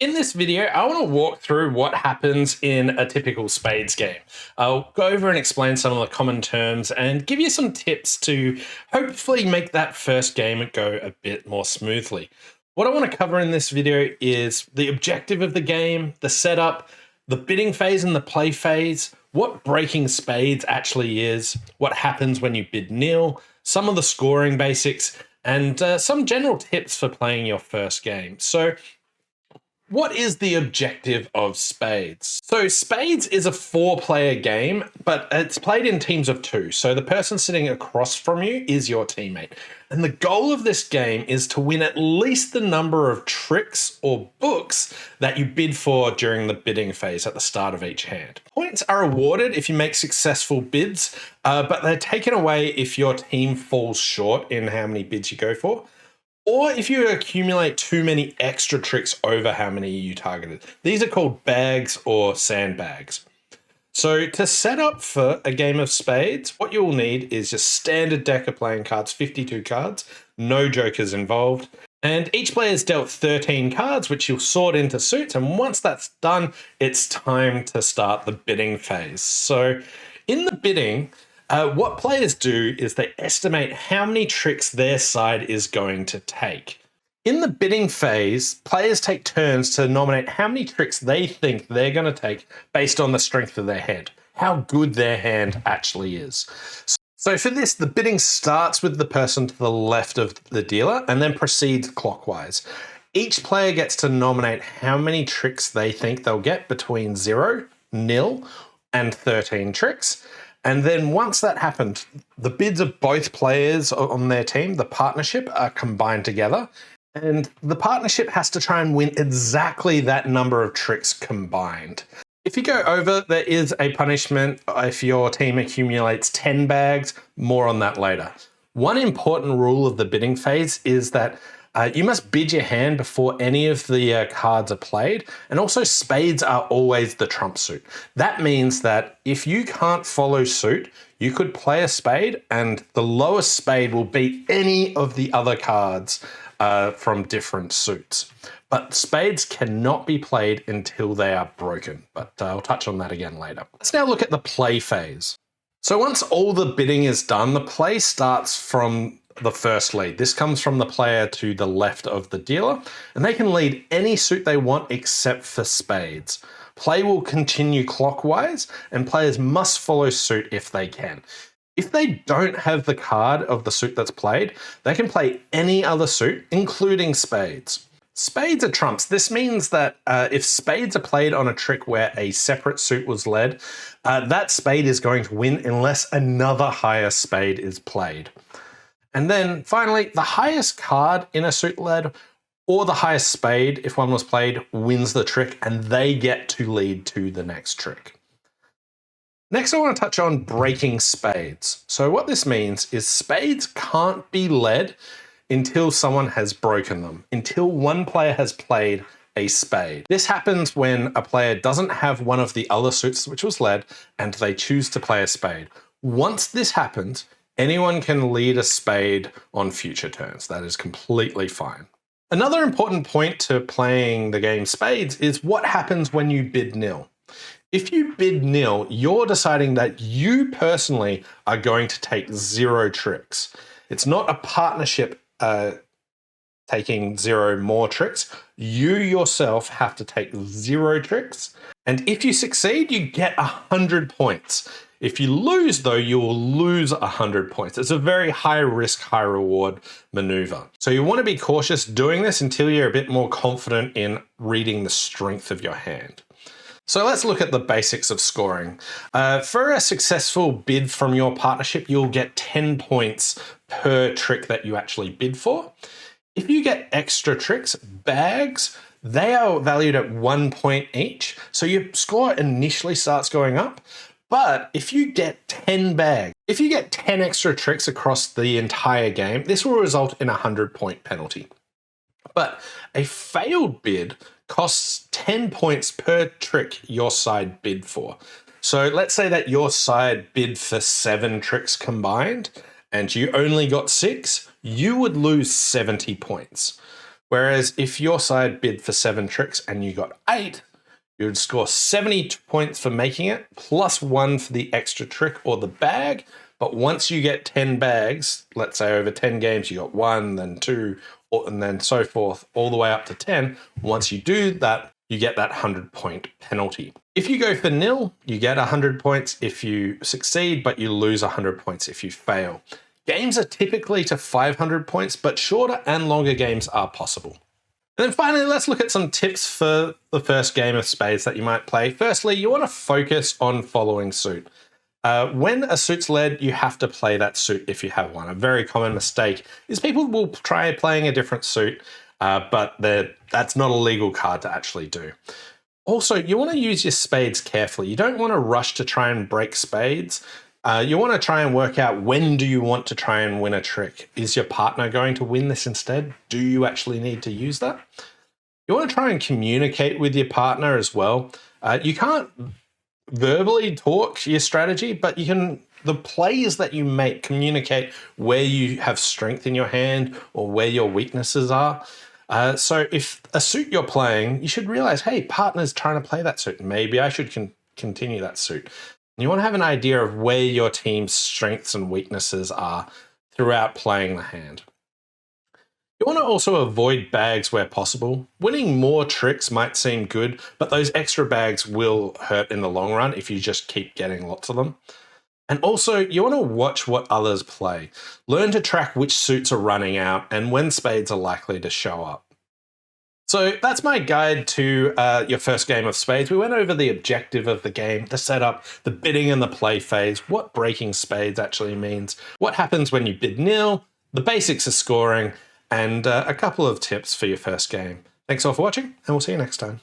In this video, I want to walk through what happens in a typical Spades game. I'll go over and explain some of the common terms and give you some tips to hopefully make that first game go a bit more smoothly. What I want to cover in this video is the objective of the game, the setup, the bidding phase and the play phase, what breaking spades actually is, what happens when you bid nil, some of the scoring basics, and some general tips for playing your first game. So what is the objective of Spades? So Spades is a 4-player game, but it's played in teams of 2. So the person sitting across from you is your teammate. And the goal of this game is to win at least the number of tricks or books that you bid for during the bidding phase at the start of each hand. Points are awarded if you make successful bids, but they're taken away if your team falls short in how many bids you go for, or if you accumulate too many extra tricks over how many you targeted. These are called bags or sandbags. So to set up for a game of Spades, what you'll need is just standard deck of playing cards, 52 cards, no jokers involved. And each player is dealt 13 cards, which you'll sort into suits. And once that's done, it's time to start the bidding phase. So in the bidding, what players do is they estimate how many tricks their side is going to take. In the bidding phase, players take turns to nominate how many tricks they think they're going to take based on the strength of their hand, how good their hand actually is. So for this, the bidding starts with the person to the left of the dealer and then proceeds clockwise. Each player gets to nominate how many tricks they think they'll get between 0, nil, and 13 tricks. And then once that happened, the bids of both players on their team, the partnership, are combined together. And the partnership has to try and win exactly that number of tricks combined. If you go over, there is a punishment if your team accumulates 10 bags. More on that later. One important rule of the bidding phase is that you must bid your hand before any of the cards are played, and also spades are always the trump suit. That means that if you can't follow suit, you could play a spade and the lowest spade will beat any of the other cards from different suits. But spades cannot be played until they are broken, but I'll touch on that again later. Let's now look at the play phase. So once all the bidding is done, the play starts from the first lead. This comes from the player to the left of the dealer, and they can lead any suit they want except for spades. Play will continue clockwise, and players must follow suit if they can. If they don't have the card of the suit that's played, they can play any other suit, including spades. Spades are trumps. This means that if spades are played on a trick where a separate suit was led, that spade is going to win unless another higher spade is played. And then finally, the highest card in a suit led or the highest spade, if one was played, wins the trick and they get to lead to the next trick. Next, I want to touch on breaking spades. So what this means is spades can't be led until someone has broken them, until one player has played a spade. This happens when a player doesn't have one of the other suits which was led and they choose to play a spade. Once this happens, anyone can lead a spade on future turns. That is completely fine. Another important point to playing the game Spades is what happens when you bid nil. If you bid nil, you're deciding that you personally are going to take 0 tricks. It's not a partnership taking 0 more tricks. You yourself have to take 0 tricks. And if you succeed, you get 100 points. If you lose, though, you will lose 100 points. It's a very high risk, high reward maneuver. So you want to be cautious doing this until you're a bit more confident in reading the strength of your hand. So let's look at the basics of scoring. For a successful bid from your partnership, you'll get 10 points per trick that you actually bid for. If you get extra tricks, bags, they are valued at 1 point each. So your score initially starts going up. But if you get 10 bags, if you get 10 extra tricks across the entire game, this will result in a 100-point penalty. But a failed bid costs 10 points per trick your side bid for. So let's say that your side bid for 7 tricks combined and you only got 6, you would lose 70 points. Whereas if your side bid for 7 tricks and you got 8, you would score 70 points for making it, plus 1 for the extra trick or the bag. But once you get 10 bags, let's say over 10 games, you got 1, then 2, and then so forth, all the way up to 10. Once you do that, you get that 100-point penalty. If you go for nil, you get 100 points if you succeed, but you lose 100 points if you fail. Games are typically to 500 points, but shorter and longer games are possible. And then finally, let's look at some tips for the first game of Spades that you might play. Firstly, you want to focus on following suit. When a suit's led, you have to play that suit if you have one. A very common mistake is people will try playing a different suit, but that's not a legal card to actually do. Also, you want to use your spades carefully. You don't want to rush to try and break spades. You want to try and work out, when do you want to try and win a trick? Is your partner going to win this instead? Do you actually need to use that? You want to try and communicate with your partner as well. You can't verbally talk your strategy, but you can, the plays that you make communicate where you have strength in your hand or where your weaknesses are. So if a suit you're playing, you should realize, hey, partner's trying to play that suit. Maybe I should continue that suit. You want to have an idea of where your team's strengths and weaknesses are throughout playing the hand. You want to also avoid bags where possible. Winning more tricks might seem good, but those extra bags will hurt in the long run if you just keep getting lots of them. And also, you want to watch what others play. Learn to track which suits are running out and when spades are likely to show up. So that's my guide to your first game of Spades. We went over the objective of the game, the setup, the bidding and the play phase, what breaking spades actually means, what happens when you bid nil, the basics of scoring, and a couple of tips for your first game. Thanks all for watching, and we'll see you next time.